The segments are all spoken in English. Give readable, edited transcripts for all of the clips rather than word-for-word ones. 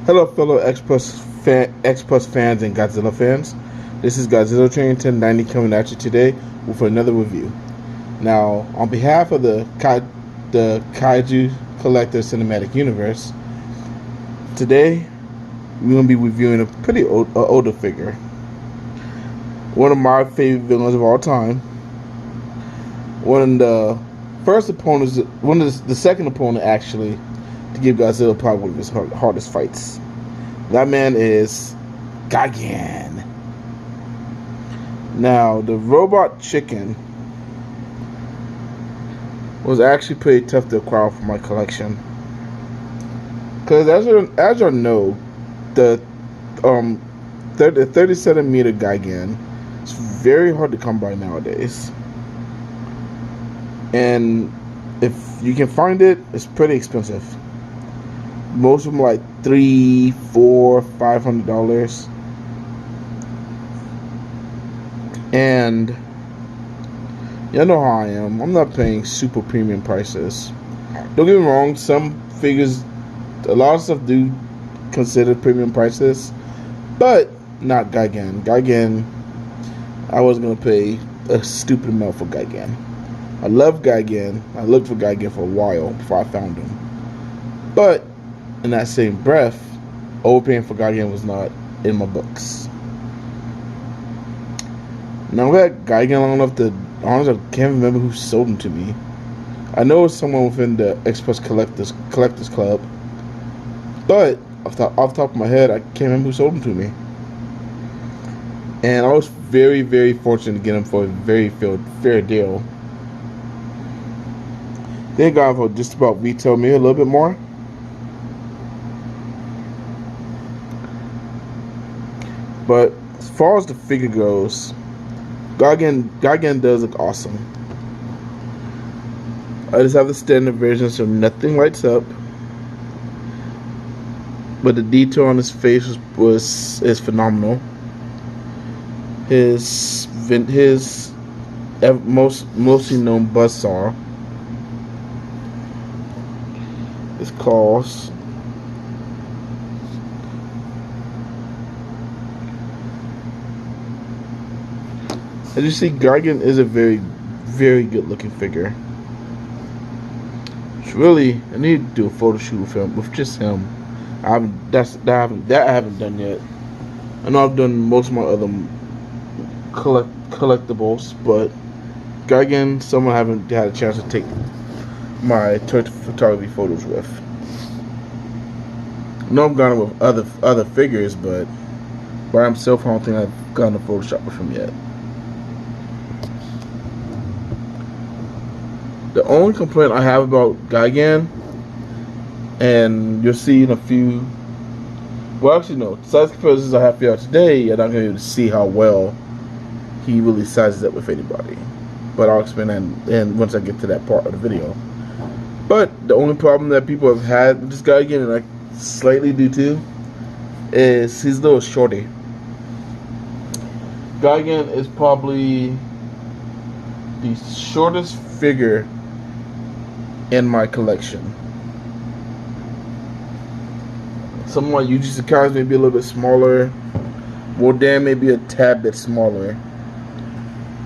Hello, fellow X Plus fans and Godzilla fans. This is Godzilla Train 1090 coming at you today with another review. Now, on behalf of the Kaiju Collector Cinematic Universe, today we're going to be reviewing a pretty older figure. One of my favorite villains of all time. One of the first opponents, the second opponent actually, to give Godzilla probably one of his hardest fights. That man is Gigan. Now, the robot chicken was actually pretty tough to acquire for my collection. Because as you know, the 30 centimeter Gigan is very hard to come by nowadays. And if you can find it, it's pretty expensive. Most of them are like $300, $400, $500. And you know how I am. I'm not paying super premium prices. Don't get me wrong, some figures, a lot of stuff do consider premium prices, but not Gigan. Gigan, I wasn't going to pay a stupid amount for Gigan. I love Gigan. I looked for Gigan for a while before I found him. But in that same breath, overpaying for Gigan was not in my books. Now I've had Gigan long enough to, honestly, I can't remember who sold him to me. I know it's someone within the Express Collectors Club, but off the top of my head, I can't remember who sold him to me. And I was very, very fortunate to get him for a very fair deal. They got him for just about retail me a little bit more. But as far as the figure goes, Gigan does look awesome. I just have the standard version, so nothing lights up. But the detail on his face is phenomenal. His mostly known buzzsaw, his claws. As you see, Gigan is a very, very good looking figure. It's really, I need to do a photo shoot with him, with just him. I haven't done yet. I know I've done most of my other collectibles, but Gigan, someone I haven't had a chance to take my photography photos with. I know I've gone with other figures, but by himself, I don't think I've gone to Photoshop with him yet. The only complaint I have about Gigan, and you'll see in a few, well, actually no, size comparisons I have for y'all today, you're not going to be able to see how well he really sizes up with anybody. But I'll explain that and once I get to that part of the video. But the only problem that people have had with this Gigan, and I slightly do too, is he's a little shorty. Gigan is probably the shortest figure in my collection. Some of my Yuji Sakai's may be a little bit smaller. Wodan may be a tad bit smaller.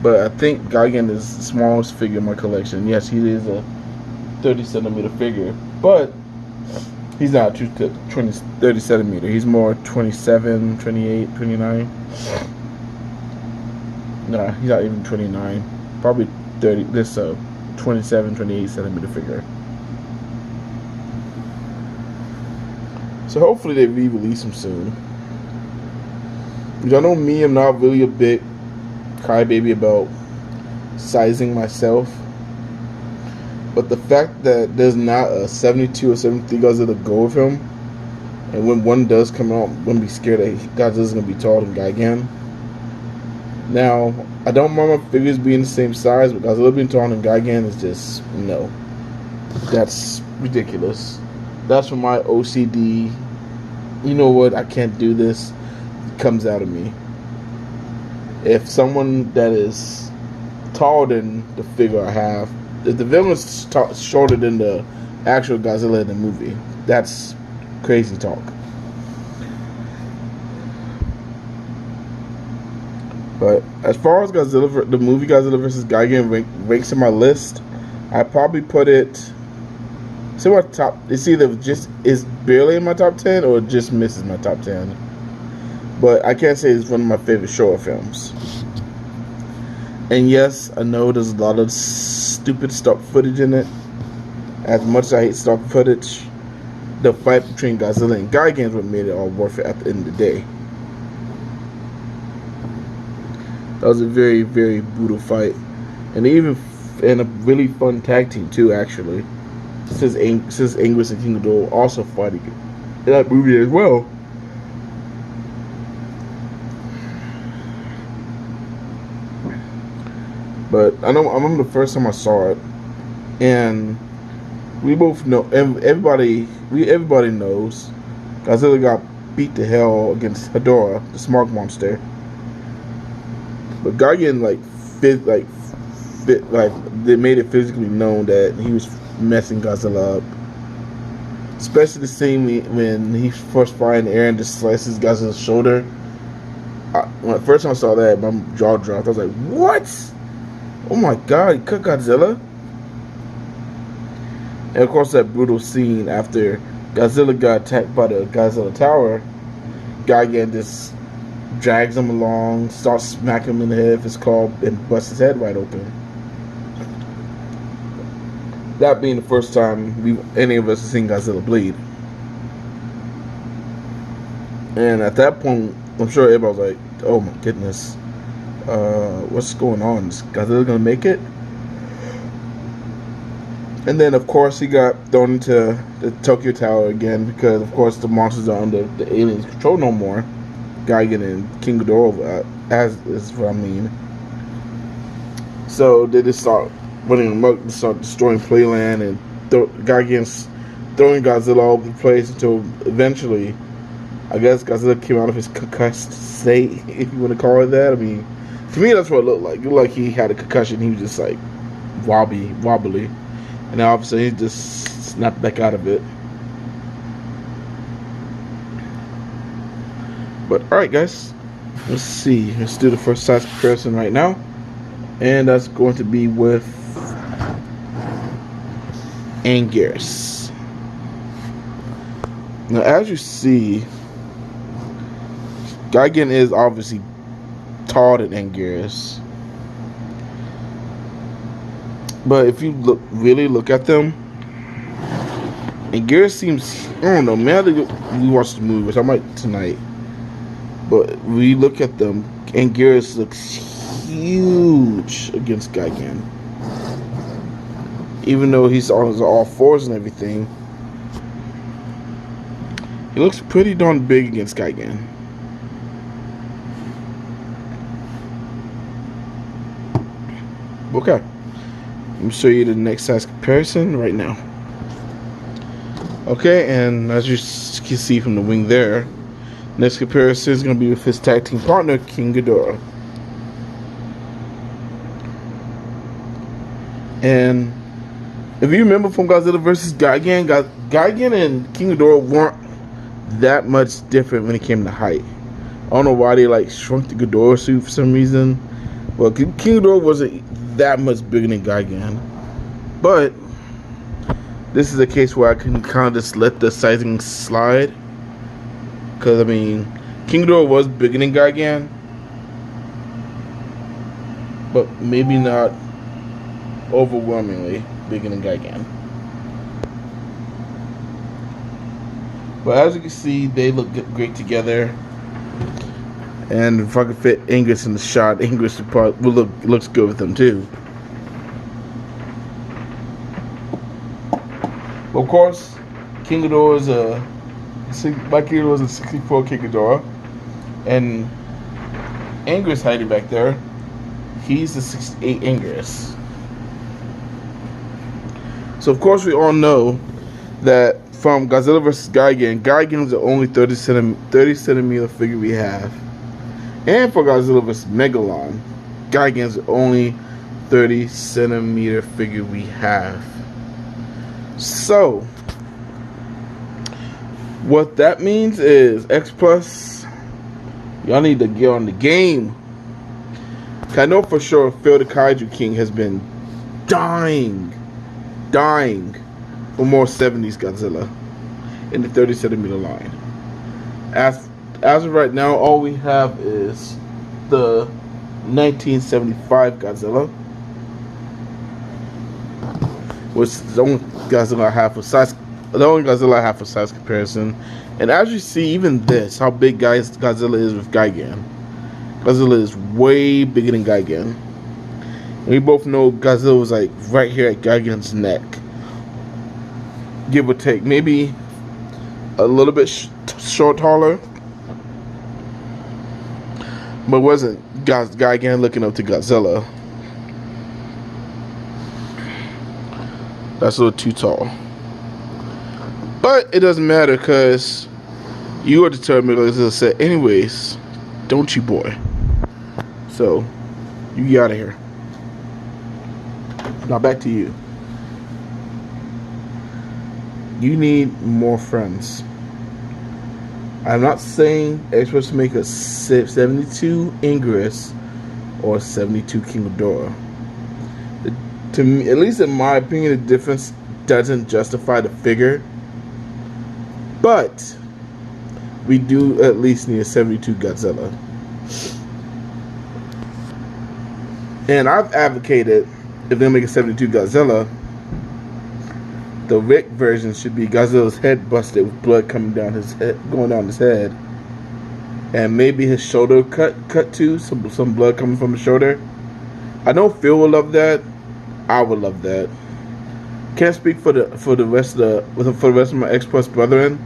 But I think Gigan is the smallest figure in my collection. Yes, he is a 30 centimeter figure, but he's not a true 30 centimeter. He's more 27, 28, 29. Nah, he's not even 29. Probably 30. This 27, 28 centimeter figure. So hopefully they re-release him soon. Y'all know me, I'm not really a big crybaby about sizing myself. But the fact that there's not a 72 or 73 Godzilla to go with him, and when one does come out, I'm going to be scared that Godzilla's going to be taller than Gigan. Now, I don't mind my figures being the same size, but Godzilla being taller than Gigan is just, no. That's ridiculous. That's when my OCD, you know what, I can't do this, comes out of me. If someone that is taller than the figure I have, if the villain's shorter than the actual Godzilla in the movie, that's crazy talk. But as far as Godzilla, the movie Godzilla vs. Gigan ranks in my list, I probably put it. So my top, it's either just is barely in my top 10 or just misses my top 10. But I can't say it's one of my favorite Showa films. And yes, I know there's a lot of stupid stock footage in it. As much as I hate stock footage, the fight between Godzilla and Gigan is what made it all worth it at the end of the day. That was a very, very brutal fight, and a really fun tag team too. Actually, since Anguirus and King Ghidorah also fighting in that movie as well. But I remember the first time I saw it, and we both know, everybody knows Godzilla got beat to hell against Hedorah, the smog monster. But Gigan they made it physically known that he was messing Godzilla up. Especially the scene when he first flies in the air and just slices Godzilla's shoulder. When the first time I saw that, my jaw dropped. I was like, "What? Oh my God! He cut Godzilla!" And of course, that brutal scene after Godzilla got attacked by the Godzilla Tower, Gigan just drags him along, starts smacking him in the head with his claw, and busts his head right open. That being the first time any of us have seen Godzilla bleed. And at that point, I'm sure everybody was like, "Oh my goodness, what's going on? Is Godzilla gonna make it?" And then, of course, he got thrown into the Tokyo Tower again because, of course, the monsters are under the aliens' control no more. Gigan and King Ghidorah, as is what I mean. So they just start running amok, start destroying Playland, and Gigan's throwing Godzilla all over the place until eventually, I guess Godzilla came out of his concussed state, if you want to call it that. I mean, to me, that's what it looked like. It looked like he had a concussion. He was just like wobbly. And now all of a sudden he just snapped back out of it. But alright guys, let's see. Let's do the first size comparison right now. And that's going to be with Anguirus. Now as you see, Gigan is obviously taller than Anguirus. But if you really look at them, Anguirus seems, I don't know, man, we watched the movie, which I might tonight. But we look at them, Anguirus looks huge against Gigan. Even though he's on all fours and everything, he looks pretty darn big against Gigan. Okay. Let me show you the next size comparison right now. Okay, and as you can see from the wing there, next comparison is going to be with his tag team partner, King Ghidorah. And if you remember from Godzilla vs. Gigan, Gigan and King Ghidorah weren't that much different when it came to height. I don't know why they shrunk the Ghidorah suit for some reason. Well, King Ghidorah wasn't that much bigger than Gigan, but this is a case where I can kind of just let the sizing slide, because I mean King Ghidorah was bigger than Gigan, but maybe not overwhelmingly bigger than Gigan. But as you can see, they look great together. And if I could fit Anguirus in the shot, Anguirus looks good with them too. But of course, King Ghidorah is a 64 King Ghidorah, and Anguirus hiding back there, he's a 68 Anguirus. So of course we all know that from Godzilla vs. Gigan, Gigan is the only 30 centimeter figure we have. And for Godzilla vs. Megalon, Gigan's the only 30 centimeter figure we have. So, what that means is X Plus, y'all need to get on the game. I know for sure Phil the Kaiju King has been dying for more 70s Godzilla in the 30 centimeter line. As of right now, all we have is the 1975 Godzilla, which is the only Godzilla I have for size. The only Godzilla I have for size comparison. And as you see, even this, how big Godzilla is with Gigan. Godzilla is way bigger than Gigan. And we both know Godzilla was like right here at Gigan's neck, give or take, maybe a little bit short, taller, but wasn't Gigan looking up to Godzilla. That's a little too tall. But it doesn't matter, because you are determined, as I said, anyways, don't you, boy? So, you get out of here. Now back to you. You need more friends. I'm not saying you're supposed to make a 72 Ingress or 72 King Ghidorah. To me, at least in my opinion, the difference doesn't justify the figure. But we do at least need a 72 Godzilla. And I've advocated, if they make a 72 Godzilla, the Rick version should be Godzilla's head busted with blood coming down his head, going down his head, and maybe his shoulder cut too, some blood coming from his shoulder. I know Phil will love that. I would love that. Can't speak for the rest of my X-Plus brethren,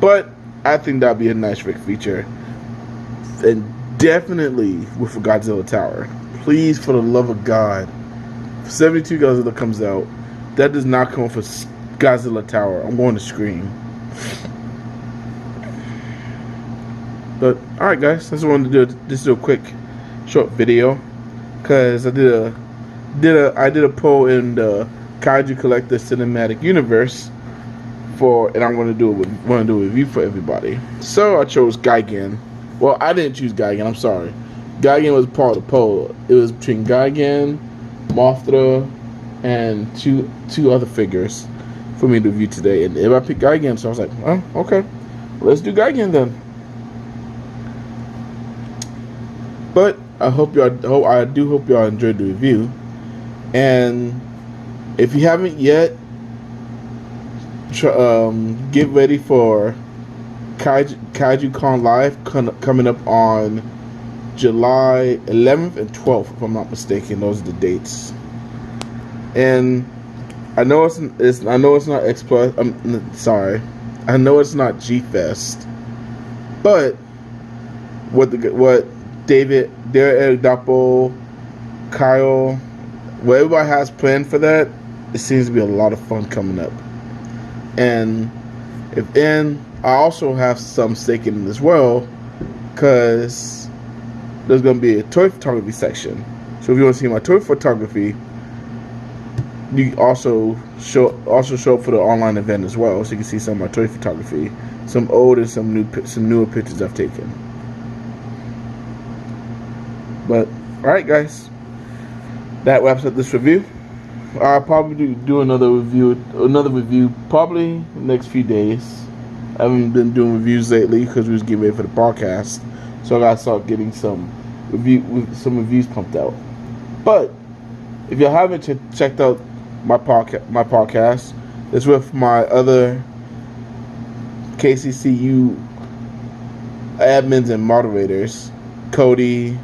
but I think that'd be a nice Rick feature, and definitely with a Godzilla Tower. Please, for the love of God, if 72 Godzilla comes out, that does not come for Godzilla Tower. I'm going to scream. But alright, guys, I just wanted to do a quick short video, because I did a poll in the Kaiju Collector Cinematic Universe and I'm going to do a review for everybody. So I chose Gigan. Well, I didn't choose Gigan. I'm sorry. Gigan was part of the poll. It was between Gigan, Mothra, and two other figures for me to review today. And if I picked Gigan, so I was like, oh, okay, let's do Gigan then. But I do hope y'all enjoyed the review. And if you haven't yet, get ready for Kaiju Con Live coming up on July 11th and 12th, if I'm not mistaken. Those are the dates. And I know it's not X Plus. I'm sorry. I know it's not G Fest, but what David, Derek Doppel, Kyle, what everybody has planned for that, it seems to be a lot of fun coming up. And I also have some stake in it as well, because there's going to be a toy photography section. So if you want to see my toy photography, you also show up for the online event as well, so you can see some of my toy photography, some old and some newer pictures I've taken. But alright, guys, that wraps up this review. I'll probably do another review probably in the next few days. I haven't been doing reviews lately because we was getting ready for the podcast, so I gotta start getting some reviews pumped out. But if you haven't checked out my podcast, it's with my other KCCU admins and moderators, Cody,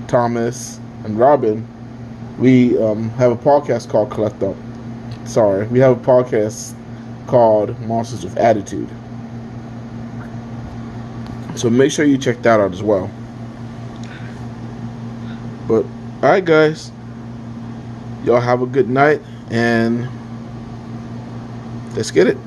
Thomas, and Robin. We have a podcast called we have a podcast called Monsters with Attitude. So make sure you check that out as well. But alright, guys, y'all have a good night, and let's get it.